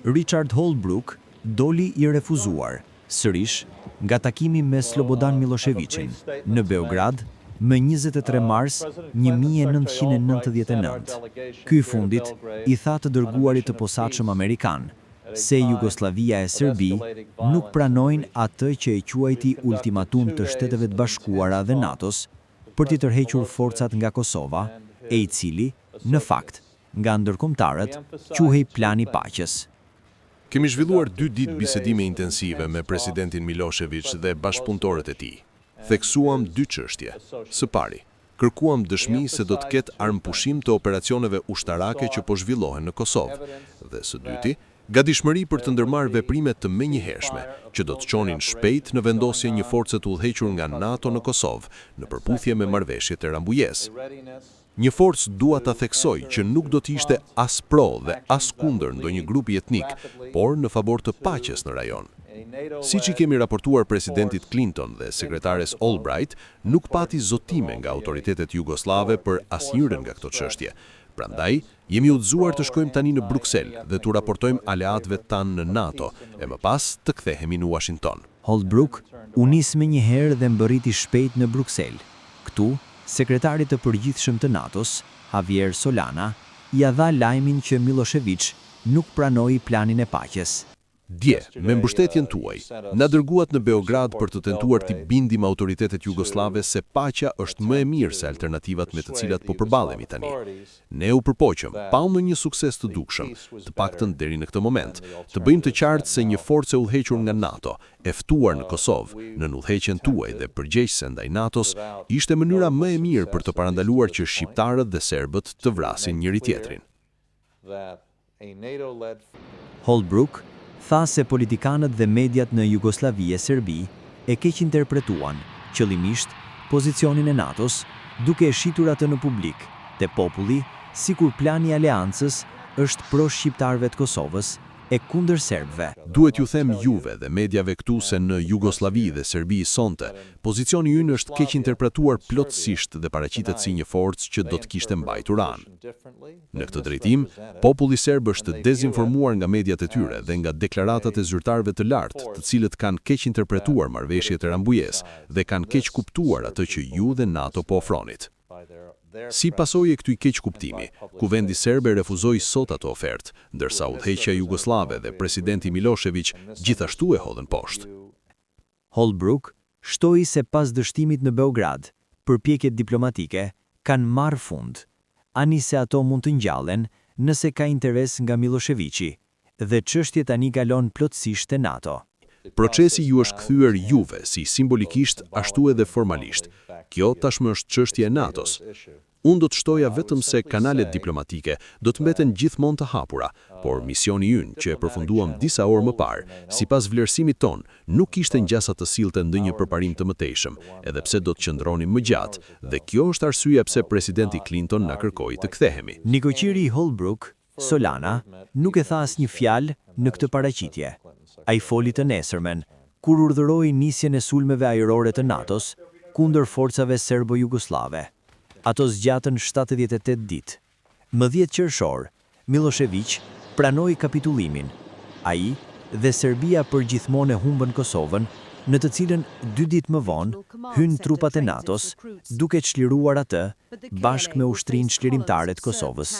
Richard Holbrooke doli i refuzuar, sërish, nga takimi me Slobodan Miloševićin në Beograd më 23 mars 1999. Ky fundit i tha të dërguarit të posaçëm amerikan se Jugoslavia e Serbi nuk pranojnë atë që e quajti ultimatum të Shteteve të Bashkuara dhe NATO-s për t'i tërhequr forcat nga Kosova, e i cili, në fakt, nga ndërkombëtarët, quhej Plani i Paqes. Kemi zhvilluar 2 ditë bisedime intensive me presidentin Milošević dhe bashkëpunëtorët e tij. Theksuam 2 çështje. Së pari, kërkuam dëshmi se do të ketë armëpushim të operacioneve ushtarake që po zhvillohen në Kosovë, dhe së dyti, gatishmëri për të ndërmarrë veprime të menjëhershme që do të çonin shpejt në vendosje një force të udhëhequr nga NATO në Kosovë, në përputhje me marrëveshjet e Rambujës. Një forcë dua ta theksoj që nuk do të ishte as pro dhe as kundër ndonjë grupi etnik, por në favor të paqes në rajon. Siç i kemi raportuar presidentit Clinton dhe sekretares Albright, nuk pati zotime nga autoritetet jugoslave për asnjërin nga këto çështje. Prandaj, jemi udhëzuar të shkojmë tani në Bruksel dhe t'u raportojmë aleatëve tanë në NATO, e më pas të kthehemi në Washington. Holbrooke u nis menjëherë dhe mbërriti shpejt në Bruksel. Këtu, sekretari të përgjithshëm të NATO-s, Javier Solana, ia dha lajmin që Milošević nuk pranoi planin e paqes. Dje, me mbështetjen tuaj, na dërguat në Beograd për të tentuar t'i bindim autoritetet jugoslave se paqja është më e mirë se alternativat me të cilat po përballemi tani. Ne u përpoqëm, pa në një sukses të dukshëm, të paktën deri në këtë moment, të bëjmë të qartë se një forcë e udhëhequr nga NATO, e ftuar në Kosovë, në udhëheqjen tuaj dhe përgjegjëse ndaj NATO-s, ishte mënyra më e mirë për të parandaluar që shqiptarët dhe serbët të vrasin njëri tjetrin. Holbrooke tha se politikanët dhe mediat në Jugosllavi e Serbi e keq interpretuan, qëllimisht, pozicionin e NATO-s, duke e shitur atë në publik, te populli, sikur plani i aleancës është pro shqiptarëve të Kosovës e kundër serbëve. Duhet ju them juve dhe mediave këtu se në Jugosllavi dhe Serbi sonte, pozicioni ynë është keq interpretuar plotësisht dhe paraqitet si një forcë që do të kishte mbajtur anë. Në këtë drejtim, populli serb është dezinformuar nga mediat e tyre dhe nga deklaratat e zyrtarëve të lartë, të cilët kanë keq interpretuar marrëveshjet e Rambujës dhe kanë keq kuptuar atë që ju dhe NATO po ofronit. Si pasojë e këtij keq kuptimi, kuvendi serb refuzoi sot ato ofertë, ndërsa udhëheqja jugoslave dhe presidenti Milošević gjithashtu e hodhën poshtë. Holbrooke shtoi se pas dështimit në Beograd, përpjekjet diplomatike kanë marrë fund, ani se ato mund të ngjallen nëse ka interes nga Miloševići, dhe çështja tani kalon plotësisht te NATO. Procesi ju është kthyer juve, si simbolikisht ashtu edhe formalisht. Kjo tashmë është çështje e NATO-s. Unë do të shtoja vetëm se kanalet diplomatike do të mbeten gjithmonë të hapura, por misioni ynë që e përfunduam disa orë më parë, sipas vlerësimit ton, nuk ishte ngjasa të sillte ndonjë përparim të mëtejshëm, edhe pse do të qëndronim më gjatë, dhe kjo është arsyeja pse presidenti Clinton na kërkoi të kthehemi. Nikoqiri Holbrooke, Solana, nuk e tha asnjë fjalë në këtë paraqitje. Ai foli të nesërmen, kur urdhëroi nisjen e sulmeve ajrore të NATO-s kundër forcave serbo-jugoslave. Ato zgjatën 78 ditë. Më 10 qershor, Milošević pranoi kapitullimin. Ai dhe Serbia përgjithmonë e humbën Kosovën, në të cilën 2 ditë më vonë hynë trupat e NATO-s, duke çliruar atë bashkë me ushtrinë çlirimtare të Kosovës.